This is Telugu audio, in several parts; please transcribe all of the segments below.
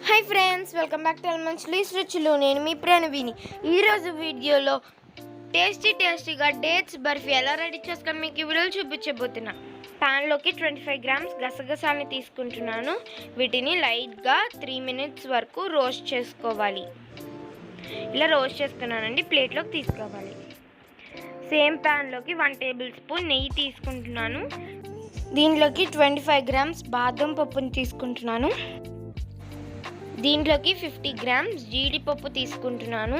Hi friends, welcome back to elements రుచులు. నేను మీ ప్రణవిని. ఈరోజు వీడియోలో టేస్టీగా డేట్స్ బర్ఫీ ఎలా రెడీ చేసుకొని మీకు ఈ వీడియోలో చూపించబోతున్నా. ప్యాన్లోకి 25 గ్రామ్స్ గసగసాలని తీసుకుంటున్నాను. వీటిని లైట్గా 3 minutes వరకు రోస్ట్ చేసుకోవాలి. ఇలా రోస్ట్ చేసుకున్నానండి. ప్లేట్లోకి తీసుకోవాలి. సేమ్ ప్యాన్లోకి 1 tablespoon నెయ్యి తీసుకుంటున్నాను. దీనిలోకి 25 గ్రామ్స్ బాదం పప్పుని తీసుకుంటున్నాను. దీంట్లోకి 50 గ్రామ్స్ జీడిపప్పు తీసుకుంటున్నాను.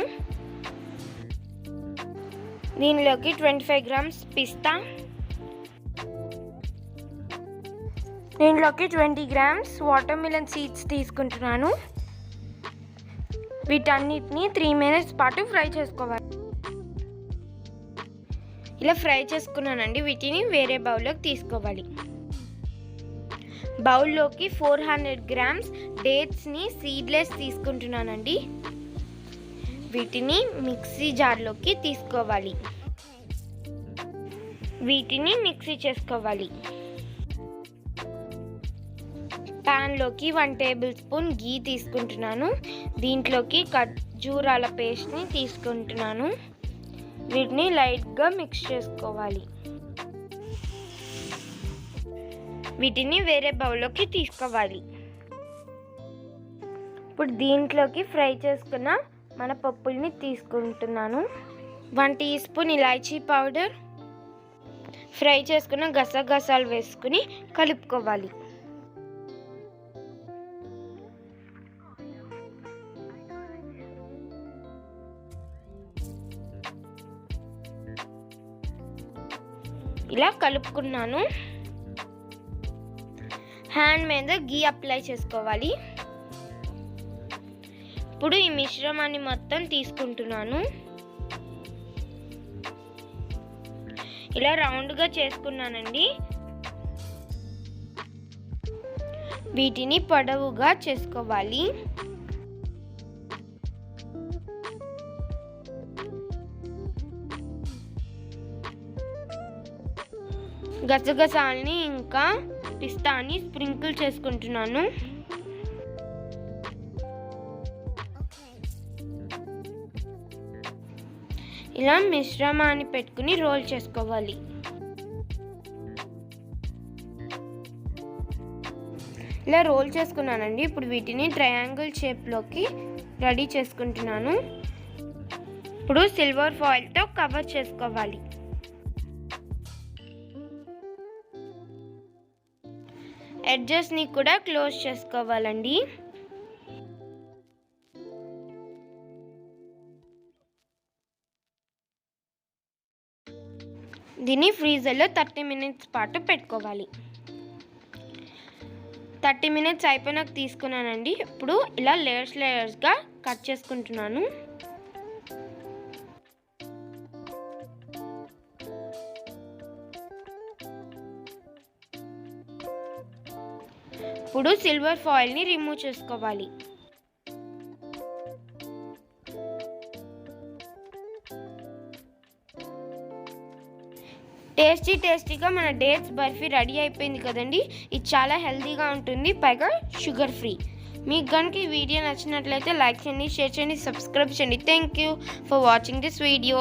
దీనిలోకి 25 గ్రామ్స్ పిస్తా, దీంట్లోకి 20 గ్రామ్స్ వాటర్ మిలన్ సీడ్స్ తీసుకుంటున్నాను. వీటన్నిటిని 3 minutes పాటు ఫ్రై చేసుకోవాలి. ఇలా ఫ్రై చేసుకున్నానండి. వీటిని వేరే బౌల్లోకి తీసుకోవాలి. బౌల్లోకి 400 గ్రామ్స్ డేట్స్ని సీడ్లెస్ తీసుకుంటున్నానండి. వీటిని మిక్సీ జార్లోకి తీసుకోవాలి. వీటిని మిక్సీ చేసుకోవాలి. ప్యాన్లోకి 1 tablespoon ఘీ తీసుకుంటున్నాను. దీంట్లోకి ఖర్జూరాల పేస్ట్ని తీసుకుంటున్నాను. వీటిని లైట్గా మిక్స్ చేసుకోవాలి. వీటిని వేరే బౌల్లోకి తీసుకోవాలి. ఇప్పుడు దీంట్లోకి ఫ్రై చేసుకున్న మన పప్పుల్ని తీసుకుంటున్నాను. 1 teaspoon ఇలాచీ పౌడర్, ఫ్రై చేసుకున్న గసగసాలు వేసుకుని కలుపుకోవాలి. ఇలా కలుపుకున్నాను. హ్యాండ్ మీద ఘీ అప్లై చేసుకోవాలి. ఇప్పుడు ఈ మిశ్రమాన్ని మొత్తం తీసుకుంటున్నాను. ఇలా రౌండ్గా చేసుకున్నానండి. వీటిని పొడవుగా చేసుకోవాలి. గసగసాలని ఇంకా పిస్తాని స్ప్రింకిల్ చేసుకుంటున్నాను. ఇలా మిశ్రమాన్ని పెట్టుకుని రోల్ చేసుకోవాలి. ఇలా రోల్ చేసుకున్నానండి. ఇప్పుడు వీటిని ట్రయాంగిల్ షేప్లోకి రెడీ చేసుకుంటున్నాను. ఇప్పుడు సిల్వర్ ఫాయిల్తో కవర్ చేసుకోవాలి. ఎడ్జెస్ని కూడా క్లోజ్ చేసుకోవాలండి. దీన్ని ఫ్రీజర్లో 30 minutes పాటు పెట్టుకోవాలి. 30 minutes అయిపోయినాక తీసుకున్నానండి. ఇప్పుడు ఇలా లేయర్స్గా కట్ చేసుకుంటున్నాను. ఇప్పుడు సిల్వర్ ఫాయిల్ని రిమూవ్ చేసుకోవాలి. టేస్టీగా మన డేట్స్ బర్ఫీ రెడీ అయిపోయింది కదండి. ఇది చాలా హెల్తీగా ఉంటుంది, పైగా షుగర్ ఫ్రీ. మీకు కనుక ఈ వీడియో నచ్చినట్లయితే లైక్ చేయండి, షేర్ చేయండి, సబ్స్క్రైబ్ చేయండి. Thank you for watching this video.